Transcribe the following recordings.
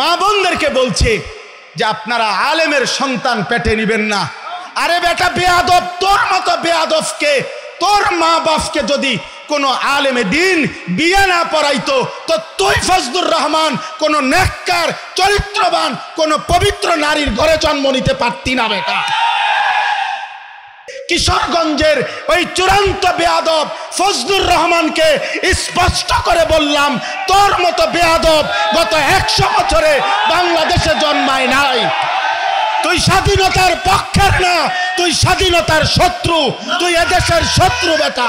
মা বোনদেরকে বলছে যে আপনারা আলেমের সন্তান পেটে নিবেন না। আরে বেটা বেয়াদব, তোর মতো বেয়াদবকে, তোর মা বাপকে যদি কোনো আলেমে দিন বিয়ে না পড়াইতো তো তুই ফজলুর রহমান কোনো নেককার চরিত্রবান কোনো পবিত্র নারীর ঘরে জন্ম নিতে পারতি না বেটা। কিশোরগঞ্জের ওই চূড়ান্ত বেয়াদব ফজলুর রহমানকে স্পষ্ট করে বললাম, তোর মতো বেয়াদব গত 100 বছরে বাংলাদেশে জন্মায় নাই। তুই স্বাধীনতার পক্ষের না, তুই স্বাধীনতার শত্রু, তুই এদেশের শত্রু বেটা।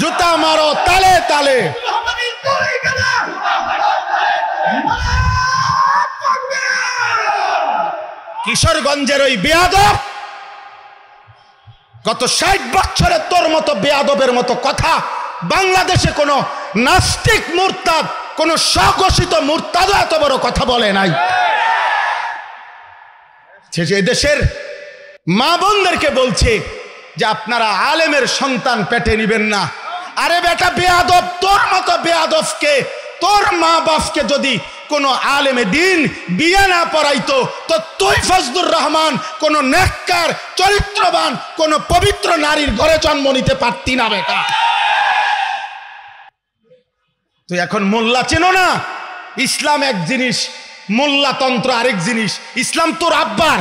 জুতা মারো তালে তালে। কিশোরগঞ্জের ওই বেয়াদব গত 60 বছরে তোর মতো বেয়াদবের মতো কথা বাংলাদেশে কোনো নাস্তিক মুরতাদ, কোন স্বঘোষিত মুরতাদও এত বড় কথা বলে নাই। দেশের মা বোনদেরকে বলছে যে আপনারা আলেমের সন্তান পেটে নিবেন না। আরে বেটা বেয়াদব, তোর মতো বেয়াদবকে, তোর মা বাপকে যদি কোনো আলেমে দিন বিয়ে না পড়াইতো তো তুই ফজলুর রহমান কোনো নেককার চরিত্রবান কোনো পবিত্র নারীর ঘরে জন্ম নিতে পারতি না বেটা। তুই এখন মোল্লা চেনো না? ইসলাম এক জিনিস, মোল্লাতন্ত্র আরেক জিনিস। ইসলাম তোর আব্বার,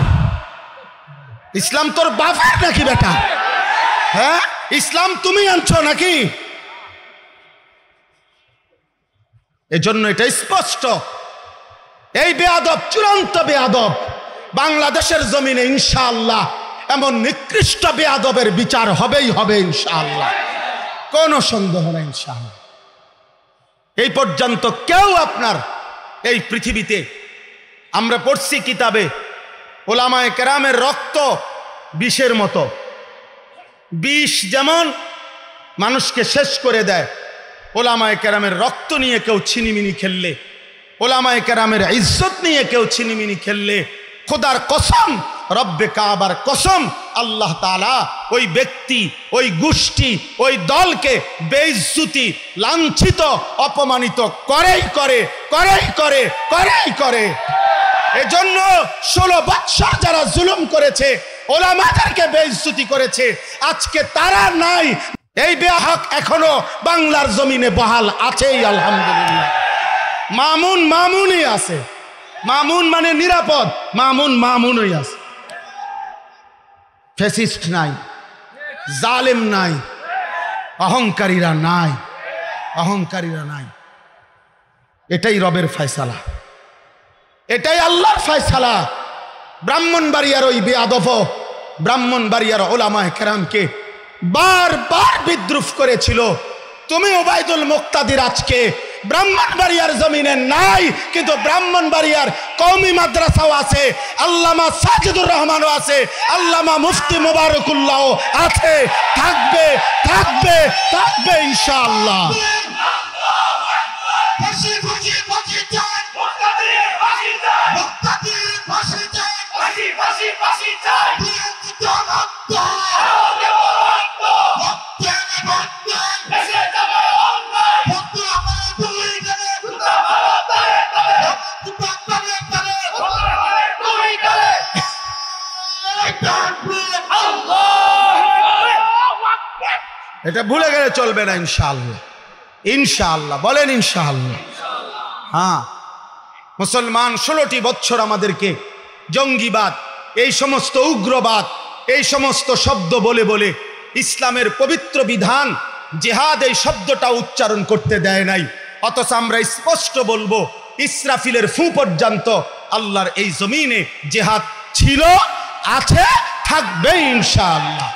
ইসলাম তোর বাবার নাকি বেটা? হ্যাঁ, ইসলাম তুমি আনছো নাকি? এজন্য এটা স্পষ্ট, এই বেয়াদব চূড়ান্ত বেয়াদব বাংলাদেশের জমিনে ইনশাআল্লাহ এমন নিকৃষ্ট বেয়াদবের বিচার হবেই হবে ইনশাআল্লাহ, কোনো সন্দেহ নেই ইনশাআল্লাহ। এই পর্যন্ত কেউ আপনার এই পৃথিবীতে, আমরা পড়ছি কিতাবে, ওলামায়ে কেরামের রক্ত বিষের মতো, বিষ যেমন মানুষকে শেষ করে দেয়, ওলামায়ে কেরামের রক্ত নিয়ে কেউ ছিনিমিনি খেললে, ওলামায়ে কেরামের ইজ্জত নিয়ে কেউ ছিনিমিনি খেললে, খোদার কসম, রব্বে কাবার কসম, আল্লাহ তাআলা ওই ব্যক্তি, ওই গোষ্ঠী, ওই দলকে বেইজ্জতি, লাঞ্ছিত, অপমানিত করেই করে, করেই করে, করেই করে। এজন্য 16 বৎসর যারা জুলুম করেছে, ওলামাদেরকে বেইজ্জতি করেছে, আজকে তারা নাই। এই বেহক এখনো বাংলার জমিনে বহাল আছেই আলহামদুলিল্লাহ। মামুন মামুনই আছে, মামুন মানে নিরাপদ, মামুন মামুনই আছে। ফ্যাসিস্ট নাই, জালেম নাই, অহংকারীরা নাই, অহংকারীরা নাই। এটাই রবের ফয়সালা, এটাই আল্লাহর ফয়সালা। ব্রাহ্মণবাড়িয়ার ওই বেয়াদব, ব্রাহ্মণবাড়িয়ার ওলামায়ে কেরামকে বারবার বিদ্রুপ করেছিল। তুমি ওবায়দুল মুক্তাদির আজকে ব্রাহ্মণবাড়িয়ার জমিনে নাই, কিন্তু ব্রাহ্মণবাড়িয়ার কওমি মাদ্রাসাও আছে, আল্লামা সাজিদুর রহমানও আছে, আল্লামা মুফতি মুবারকুল্লাহ আছে, থাকবে থাকবে থাকবে ইনশাআল্লাহ। এটা ভুলে গেলে চলবে না ইনশাআল্লাহ, ইনশাআল্লাহ বলেন ইনশাআল্লাহ। হ্যাঁ, মুসলমান 16টি বছর আমাদেরকে জঙ্গিবাদ, এই সমস্ত উগ্রবাদ, এই সমস্ত শব্দ বলে বলে ইসলামের পবিত্র বিধান জিহাদ এই শব্দটা উচ্চারণ করতে দেয় নাই। অথচ আমরা স্পষ্ট বলবো, ইসরাফিলের ফু পর্যন্ত আল্লাহর এই জমিনে জিহাদ ছিল, আছে, থাকবে ইনশাআল্লাহ।